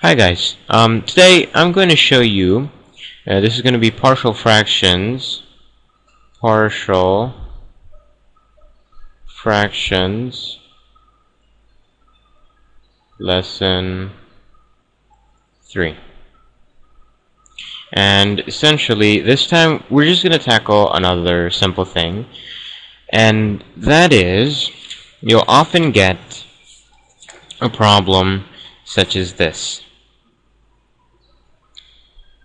Hi guys. Today I'm going to show you. This is going to be partial fractions. Partial fractions. Lesson 3. And essentially, this time we're just going to tackle another simple thing, and that is, you'll often get a problem such as this: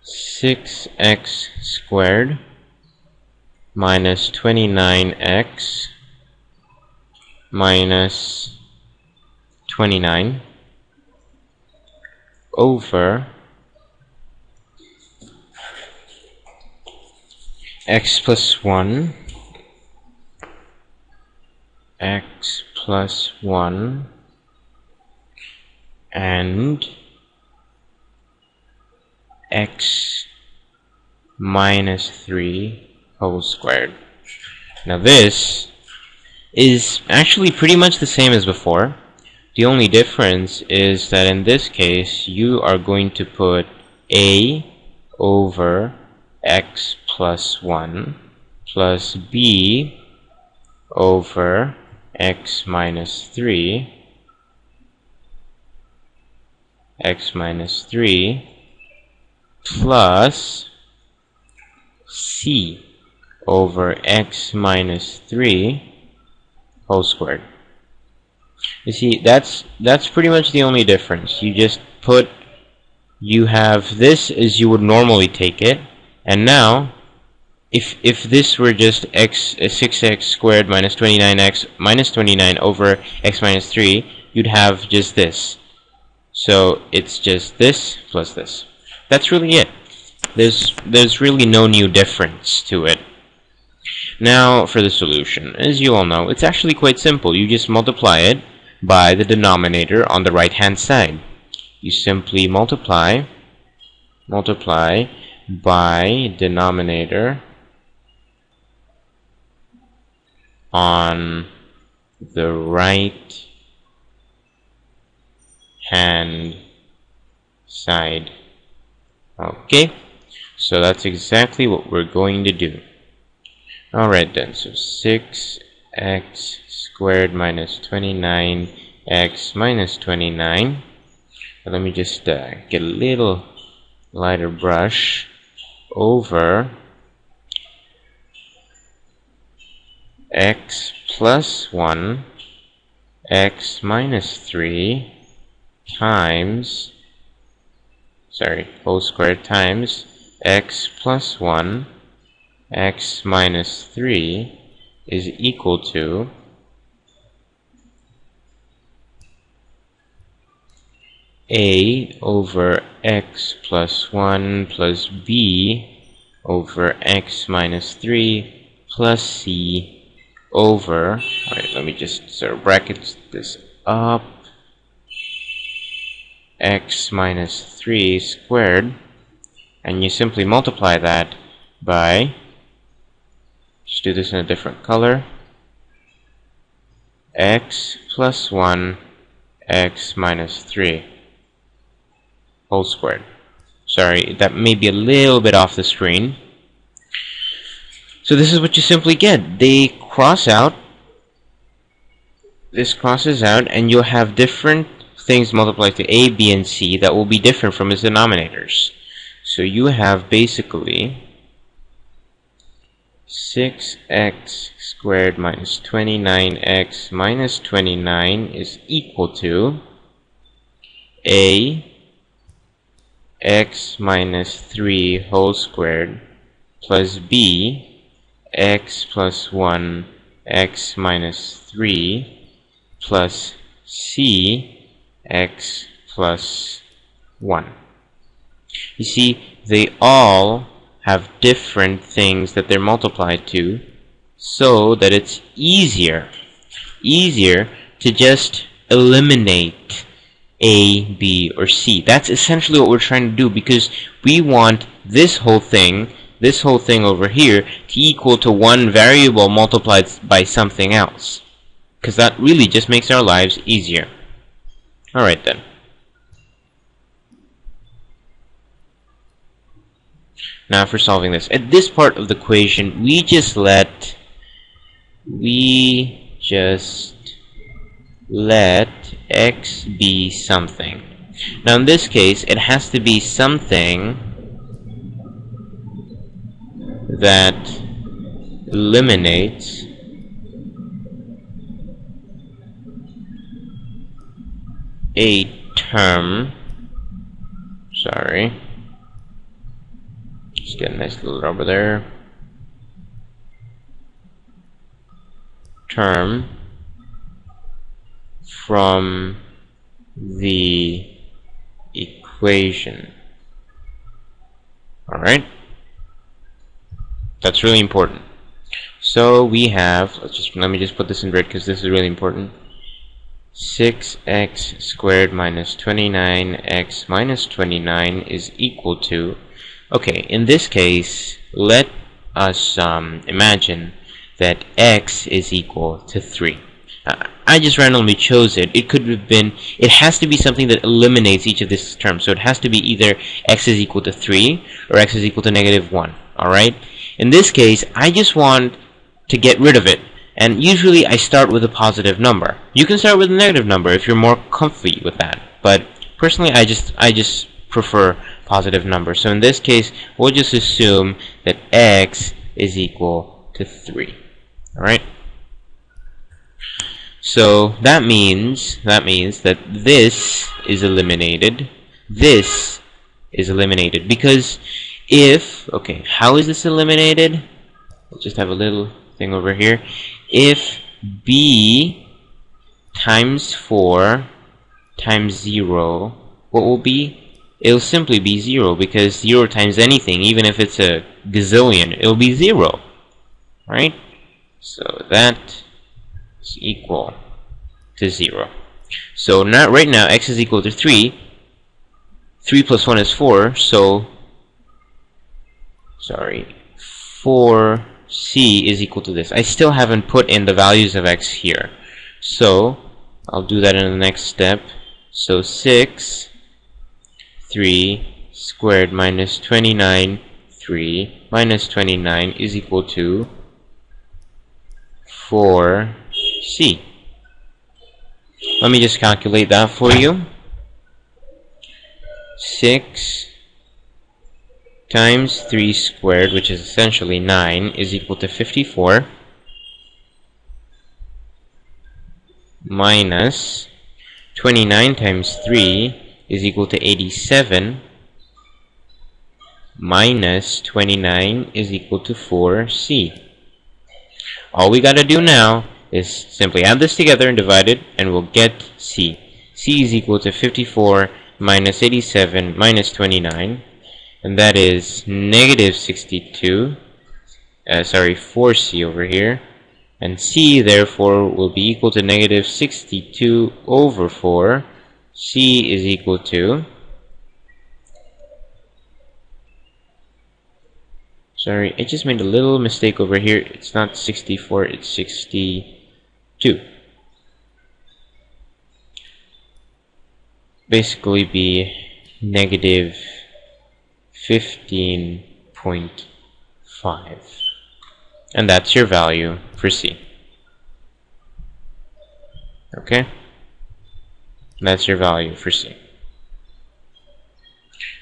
6x squared minus 29x minus 29 over x plus 1 and x minus 3 whole squared. Now this is actually pretty much the same as before. The only difference is that in this case you are going to put a over x plus 1 plus b over x minus 3 plus c over x minus 3 whole squared. You see, that's pretty much the only difference. You have this as you would normally take it, and now if this were just 6x squared minus 29x minus 29 over x minus 3, you'd have just this. So it's just this plus this. That's really it. There's really no new difference to it. Now for the solution. As you all know, it's actually quite simple. You just multiply it by the denominator on the right hand side. You simply multiply by denominator on the right hand side. Okay, so that's exactly what we're going to do. Alright then, so 6x squared minus 29x minus 29. Let me just get a little lighter brush over x plus 1 x minus 3 times, whole squared times x plus 1 x minus 3 is equal to a over x plus 1 plus b over x minus 3 plus c over, alright, let me just sort of bracket this up, x minus 3 squared, and you simply multiply that by, just do this in a different color, x plus 1 x minus 3 whole squared. Sorry, that may be a little bit off the screen. So this is what you simply get. They cross out, this crosses out, and you'll have different things multiplied to a, b, and c that will be different from its denominators. So you have basically 6x squared minus 29x minus 29 is equal to a x minus 3 whole squared plus b x plus 1 x minus 3 plus c x plus 1. You see, they all have different things that they're multiplied to, so that it's easier to just eliminate A, B, or C. That's essentially what we're trying to do, because we want this whole thing over here to equal to one variable multiplied by something else, because that really just makes our lives easier. Alright then. Now for solving this, at this part of the equation, we just let x be something. Now in this case, it has to be something that eliminates a term. Sorry. Just get a nice little rubber there. Term from the equation. Alright? That's really important. So we have, let me just put this in red because this is really important. 6x squared minus 29x minus 29 is equal to, okay, in this case, let us imagine that x is equal to 3. I just randomly chose it. It could have been, it has to be something that eliminates each of these terms. So it has to be either x is equal to 3 or x is equal to negative 1. Alright? In this case, I just want to get rid of it. And usually I start with a positive number. You can start with a negative number if you're more comfy with that. But personally, I just prefer positive numbers. So in this case, we'll just assume that x is equal to 3. Alright? So that means that this is eliminated. This is eliminated. Because if, okay, how is this eliminated? We'll just have a little thing over here. If b times 4 times 0, what will be? It'll simply be 0, because 0 times anything, even if it's a gazillion, it'll be 0. Right? So that is equal to 0. So now, right now, x is equal to 3. 3 plus 1 is 4, so, sorry, 4c is equal to this. I still haven't put in the values of x here. So, I'll do that in the next step. So 6, 3 squared minus 29, 3 minus 29 is equal to 4c. Let me just calculate that for you. 6 times 3 squared, which is essentially 9, is equal to 54, minus 29 times 3 is equal to 87, minus 29 is equal to 4c. All we gotta do now is simply add this together and divide it, and we'll get c. c is equal to 54 minus 87 minus 29, and that is negative 62, 4c over here, and c therefore will be equal to negative 62 over 4. c is equal to, sorry, I just made a little mistake over here. It's not 64, it's 62. Basically be negative 15.5. And that's your value for c. Okay? That's your value for c.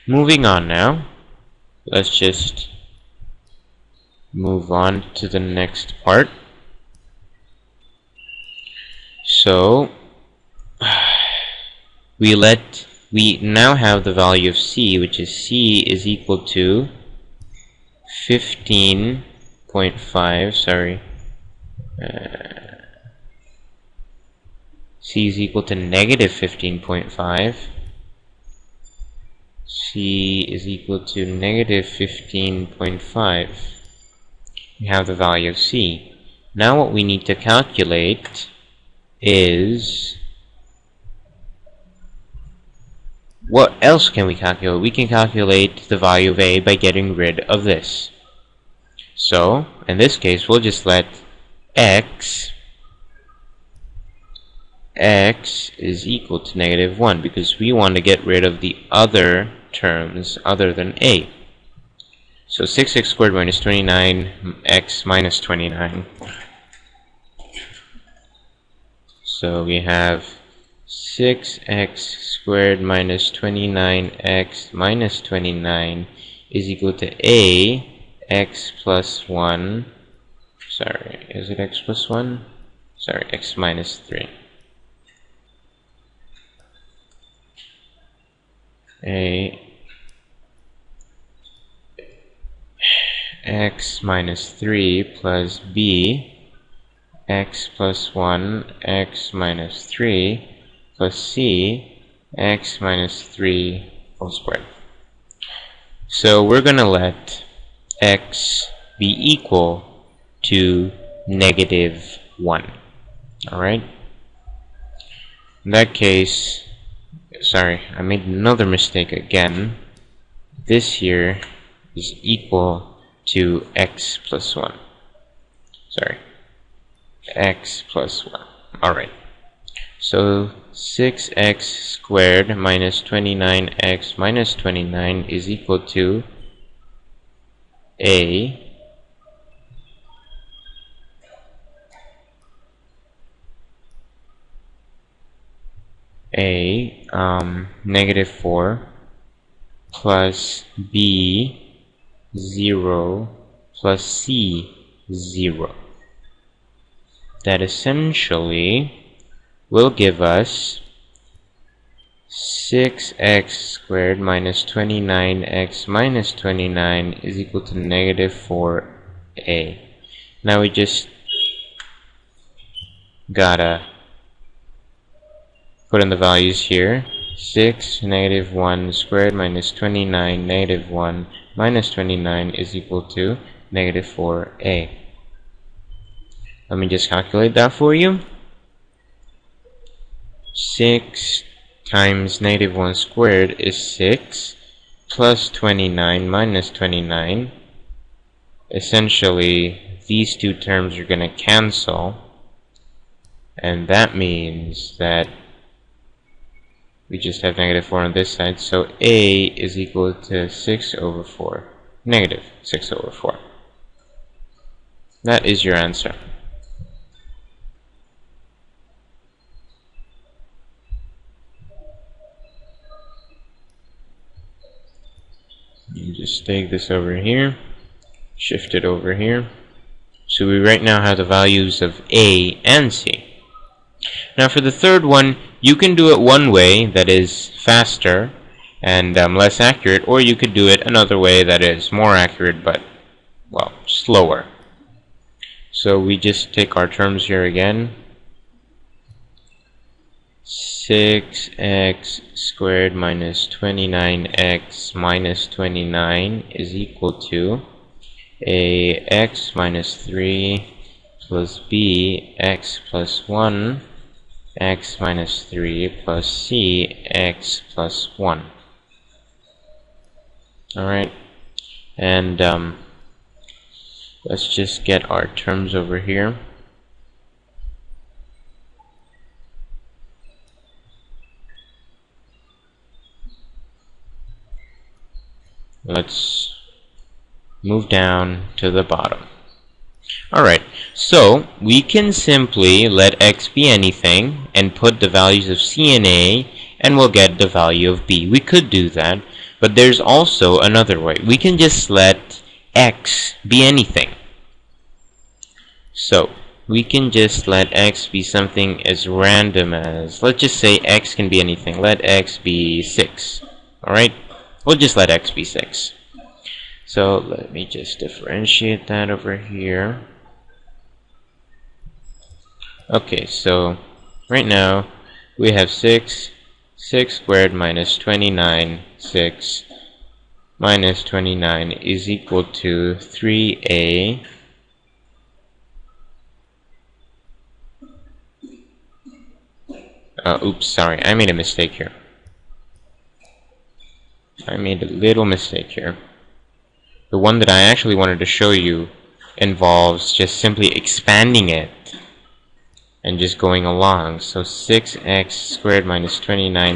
Moving on now. Let's just move on to the next part. So we now have the value of c, which is c is equal to 15.5, sorry, c is equal to negative 15.5, c is equal to negative 15.5. We have the value of c. Now what we need to calculate is, what else can we calculate? We can calculate the value of a by getting rid of this. So, in this case, we'll just let x is equal to negative 1, because we want to get rid of the other terms other than a. So 6x squared minus 29x minus 29. So we have 6x squared minus 29x minus 29 is equal to x plus 1. Sorry, is it x plus 1? Sorry, x minus 3. X minus 3 plus b x plus 1 x minus 3 plus c x minus 3 whole squared. So we're going to let x be equal to negative 1. Alright? In that case, sorry, I made another mistake again. This here is equal to x plus 1. Sorry, x plus 1. Alright. So 6x squared minus 29x minus 29 is equal to negative 4 plus b 0 plus c 0. That essentially will give us 6x squared minus 29x minus 29 is equal to negative 4a. Now we just gotta put in the values here. 6 negative 1 squared minus 29 negative 1 minus 29 is equal to negative 4a. Let me just calculate that for you. 6 times negative 1 squared is 6 plus 29 minus 29. Essentially, these two terms are going to cancel, and that means that we just have negative 4 on this side, so a is equal to 6 over 4. Negative 6 over 4. That is your answer. You just take this over here, shift it over here. So we right now have the values of a and c. Now for the third one, you can do it one way that is faster and less accurate, or you could do it another way that is more accurate but, well, slower. So we just take our terms here again. 6x squared minus 29x minus 29 is equal to x minus 3 plus b x plus 1 x minus 3 plus c x plus 1. Alright, and let's just get our terms over here. Let's move down to the bottom. Alright, so we can simply let x be anything and put the values of c and a, and we'll get the value of b. We could do that, but there's also another way. We can just let x be anything. So we can just let x be something as random as, let's just say x can be anything. Let x be 6. Alright, we'll just let x be 6. So let me just differentiate that over here. Okay, so right now we have 6 squared minus 29, 6 minus 29 is equal to 3a oops, sorry, I made a mistake here. I made a little mistake here. The one that I actually wanted to show you involves just simply expanding it and just going along. So 6x squared minus 29